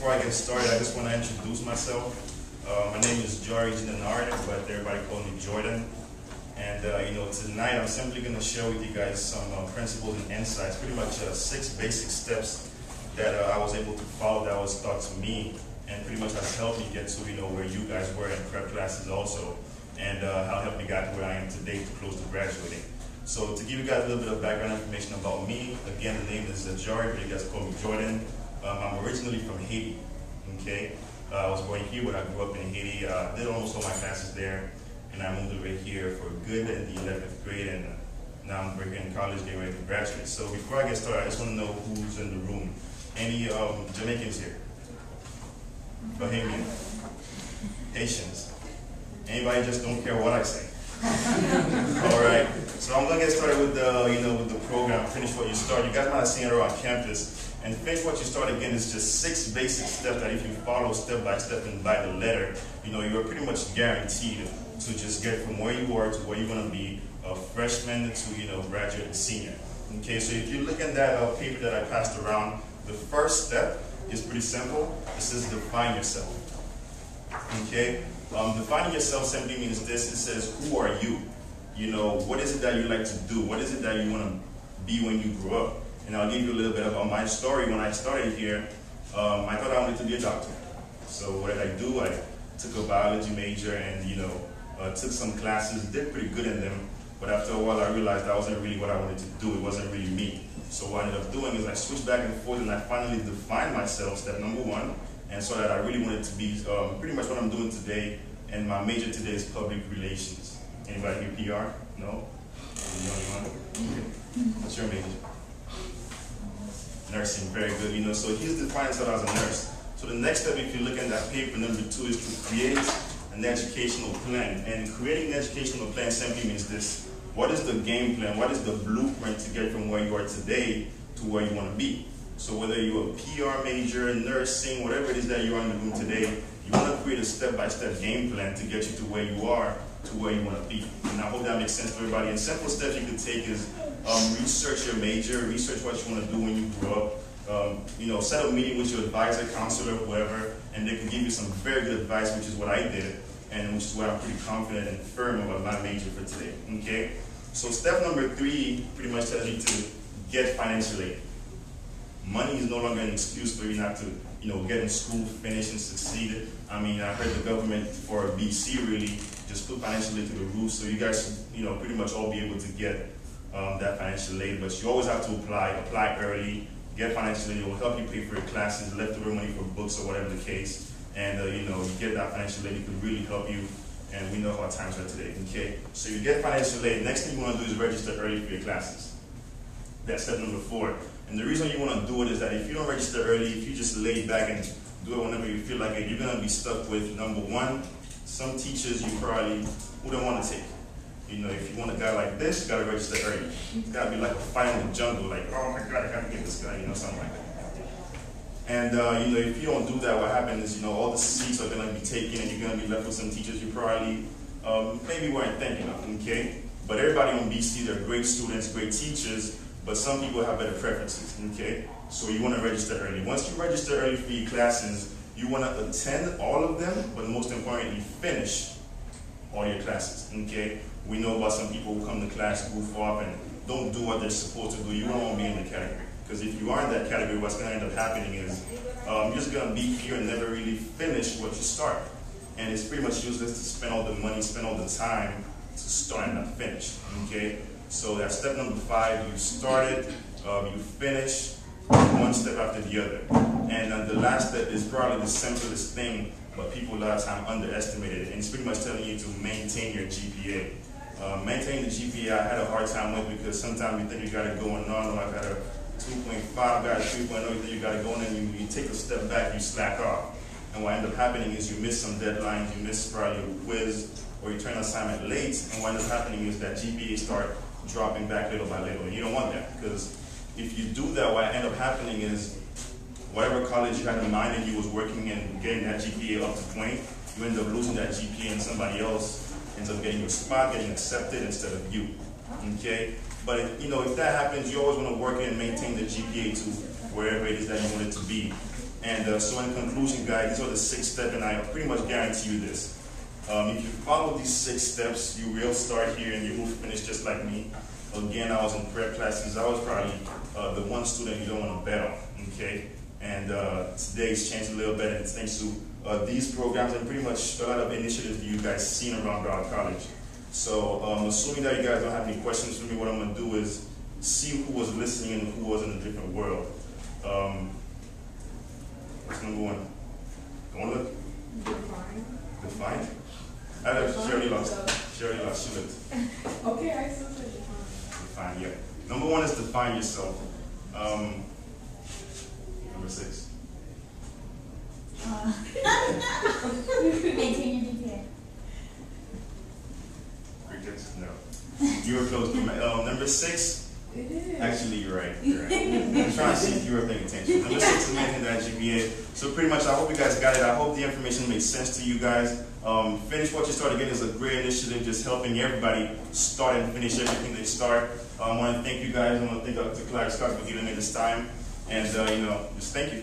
before I get started, I just want to introduce myself. My name is Jaury Mendela Jean-Enard, but everybody calls me Jordan. And tonight I'm simply going to share with you guys some principles and insights, pretty much 6 basic steps that I was able to follow that was taught to me, and pretty much has helped me get to where you guys were in prep classes also, and how it helped me get to where I am today, to close to graduating. So to give you guys a little bit of background information about me, again, the name is Jaury, but you guys call me Jordan. I'm originally from Haiti, okay? I was born here, but I grew up in Haiti. I did almost all my classes there, and I moved over here for good in the 11th grade, and now I'm here in college getting ready to graduate. So before I get started, I just want to know who's in the room. Any Jamaicans here? Bahamian? Haitians? Anybody just don't care what I say? All right. So I'm gonna get started with the with the program. Finish what you start. You guys might have seen it around campus. And finish what you start again is just 6 basic steps that if you follow step by step and by the letter, you're pretty much guaranteed to just get from where you are to where you're gonna be a freshman to graduate and senior. Okay. So if you look at that paper that I passed around, the first step is pretty simple. It says define yourself. Okay. Defining yourself simply means this. It says, who are you? What is it that you like to do? What is it that you want to be when you grow up? And I'll give you a little bit about my story. When I started here, I thought I wanted to be a doctor. So what did I do? I took a biology major and, took some classes, did pretty good in them. But after a while, I realized that wasn't really what I wanted to do. It wasn't really me. So what I ended up doing is I switched back and forth, and I finally defined myself, step number 1. And so that I really wanted to be pretty much what I'm doing today. And my major today is public relations. Anybody here PR? No? The only one? Okay. What's your major? Nursing, very good. So he's defining himself as a nurse. So the next step, if you look at that paper, number 2, is to create an educational plan. And creating an educational plan simply means this. What is the game plan? What is the blueprint to get from where you are today to where you want to be? So whether you're a PR major, nursing, whatever it is that you're in the room today, you want to create a step-by-step game plan to get you to where you are, to where you want to be. And I hope that makes sense to everybody. And simple steps you could take is research your major, research what you want to do when you grow up. Set a meeting with your advisor, counselor, whoever, and they can give you some very good advice, which is what I did, and which is why I'm pretty confident and firm about my major for today. Okay? So step number 3 pretty much tells you to get financial aid. Money is no longer an excuse for you not to, get in school, finish, and succeed. I mean, I heard the government for BC really just put financial aid to the roof, so you guys should, pretty much all be able to get that financial aid. But you always have to apply early, get financial aid. It will help you pay for your classes, leftover money for books or whatever the case. And you get that financial aid, it could really help you. And we know how times are today. Okay, so you get financial aid. Next thing you want to do is register early for your classes. That's step number 4. And the reason you want to do it is that if you don't register early, if you just lay back and do it whenever you feel like it, you're going to be stuck with, number 1, some teachers you probably wouldn't want to take. If you want a guy like this, you got to register early. It's got to be like a fight in the jungle, like, oh my God, I got to get this guy, something like that. And, if you don't do that, what happens is, all the seats are going to be taken and you're going to be left with some teachers you probably maybe weren't thinking of, okay? But everybody on BC, they're great students, great teachers, but some people have better preferences, okay? So you want to register early. Once you register early for your classes, you want to attend all of them, but most importantly, finish all your classes, okay? We know about some people who come to class, goof off, and don't do what they're supposed to do. You don't want to be in the category. Because if you are in that category, what's going to end up happening is you're just going to be here and never really finish what you start. And it's pretty much useless to spend all the money, spend all the time to start and not finish, okay? So that's step number 5. You started, you finish, one step after the other. And the last step is probably the simplest thing, but people a lot of time underestimate it. And it's pretty much telling you to maintain your GPA. Maintaining the GPA, I had a hard time with because sometimes you think you got it going on, or I got a 2.5, got a 3.0, you think you got it going, and you take a step back, you slack off. And what ends up happening is you miss some deadlines, you miss probably a quiz, or you turn an assignment late, and what ends up happening is that GPA start dropping back little by little. And you don't want that, because if you do that, what ends up happening is whatever college you had in mind and you was working and getting that GPA up to 20, you end up losing that GPA and somebody else ends up getting your spot, getting accepted instead of you, okay? But if that happens, you always want to work and maintain the GPA to wherever it is that you want it to be. And so in conclusion, guys, these are the 6 steps, and I pretty much guarantee you this. If you follow these 6 steps, you will start here and you will finish just like me. Again, I was in prep classes. I was probably the one student you don't want to bet on, okay? And today it's changed a little bit, and it's thanks to these programs and pretty much a lot of initiatives that you guys seen around Broward College. So assuming that you guys don't have any questions for me, what I'm going to do is see who was listening and who was in a different world. What's number 1? Don't look. Define? I know Jaury lost. Jaury lost. She looked. Okay, I still said define. Define, yeah. Number 1 is define yourself. Number 6. Maintain your GPA. Crickets? No. You were close. Number 6. It is. Actually, you're right. You're right. I'm trying to see if you were paying attention. Number 6 is maintain that GPA. So pretty much, I hope you guys got it. I hope the information makes sense to you guys. Finish What You Start Again is a great initiative, just helping everybody start and finish everything they start. I want to thank you guys. I want to thank Dr. Clark Scott for giving me this time. And, just thank you.